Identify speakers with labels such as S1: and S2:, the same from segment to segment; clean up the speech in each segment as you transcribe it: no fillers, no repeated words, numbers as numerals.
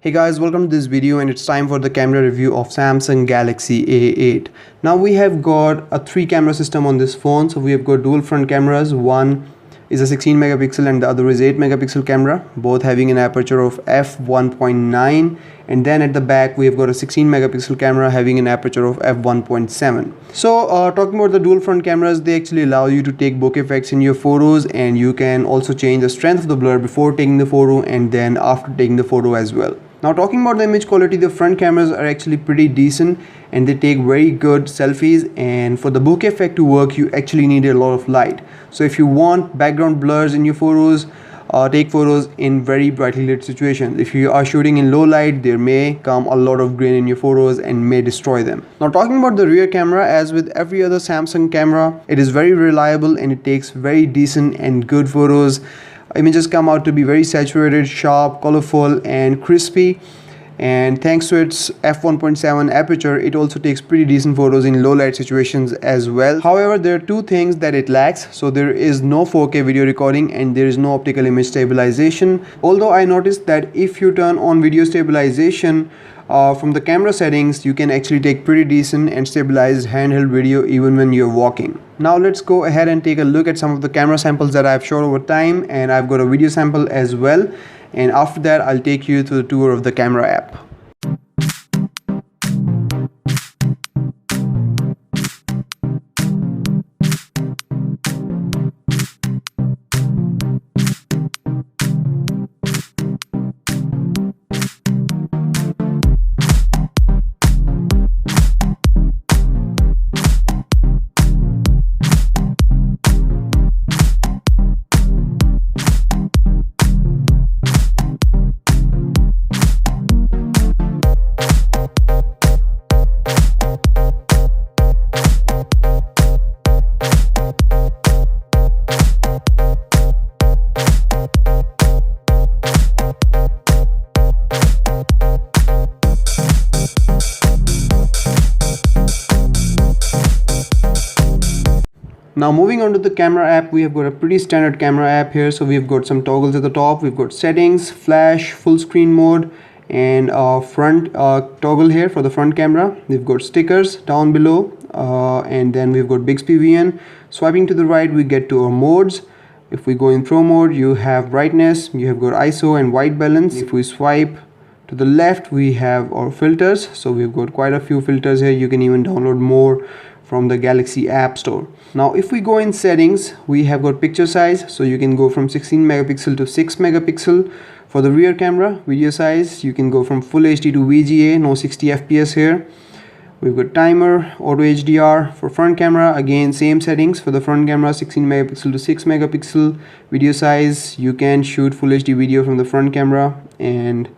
S1: Hey guys, welcome to this video, and it's time for the camera review of Samsung Galaxy A8. Now we have got a 3 camera system on this phone. So we have got dual front cameras. One is a 16 megapixel and the other is 8 megapixel camera, both having an aperture of f1.9, and then at the back we have got a 16 megapixel camera having an aperture of f1.7. So talking about the dual front cameras, they actually allow you to take bokeh effects in your photos, and you can also change the strength of the blur before taking the photo and then after taking the photo as well. Now talking about the image quality, the front cameras are actually pretty decent and they take very good selfies, and for the bokeh effect to work you actually need a lot of light. So if you want background blurs in your photos, take photos in very brightly lit situations. If you are shooting in low light, there may come a lot of grain in your photos and may destroy them. Now talking about the rear camera, as with every other Samsung camera, it is very reliable and it takes very decent and good photos. Images come out to be very saturated, sharp, colorful and crispy, and thanks to its f1.7 aperture, it also takes pretty decent photos in low light situations as well. However, there are two things that it lacks. So there is no 4K video recording and there is no optical image stabilization. Although I noticed that if you turn on video stabilization from the camera settings, you can actually take pretty decent and stabilized handheld video even when you're walking. Now let's go ahead and take a look at some of the camera samples that I've shot over time, and I've got a video sample as well, and after that I'll take you through the tour of the camera app. Now moving on to the camera app, we have got a pretty standard camera app here. So we've got some toggles at the top, we've got settings, flash, full screen mode, and front toggle here for the front camera. We've got stickers down below, and then we've got Bixby VN. Swiping to the right, we get to our modes. If we go in pro mode, you have brightness, you have got ISO and white balance. If we swipe to the left, we have our filters. So we've got quite a few filters here. You can even download more from the Galaxy App Store. Now if we go in settings, we have got picture size, so you can go from 16 megapixel to 6 megapixel. For the rear camera, video size, you can go from full HD to VGA, no 60 FPS here. We've got timer, auto HDR. For front camera, again same settings. For the front camera, 16 megapixel to 6 megapixel. Video size, you can shoot full HD video from the front camera. And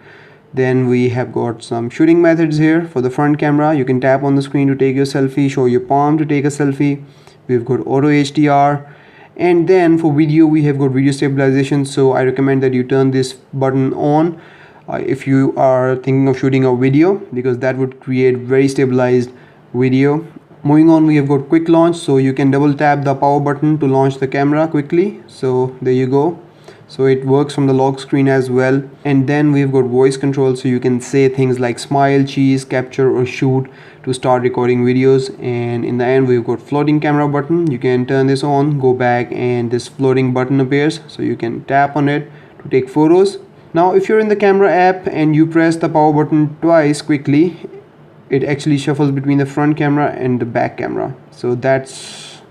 S1: then we have got some shooting methods here. For the front camera, you can tap on the screen to take your selfie, show your palm to take a selfie. We've got auto HDR, and then for video we have got video stabilization. So I recommend that you turn this button on if you are thinking of shooting a video, because that would create very stabilized video. Moving on, we have got quick launch, so you can double tap the power button to launch the camera quickly. So there you go. So it works from the lock screen as well. And then we've got voice control, so you can say things like smile, cheese, capture or shoot to start recording videos. And in the end, we've got floating camera button. You can turn this on, go back, and this floating button appears, so you can tap on it to take photos. Now if you're in the camera app and you press the power button twice quickly, it actually shuffles between the front camera and the back camera. So that's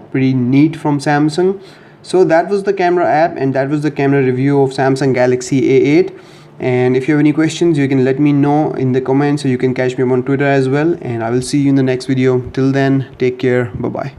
S1: pretty neat from Samsung. So that was the camera app, and that was the camera review of Samsung Galaxy A8. And if you have any questions, you can let me know in the comments, so you can catch me up on Twitter as well, and I will see you in the next video. Till then, take care, bye bye.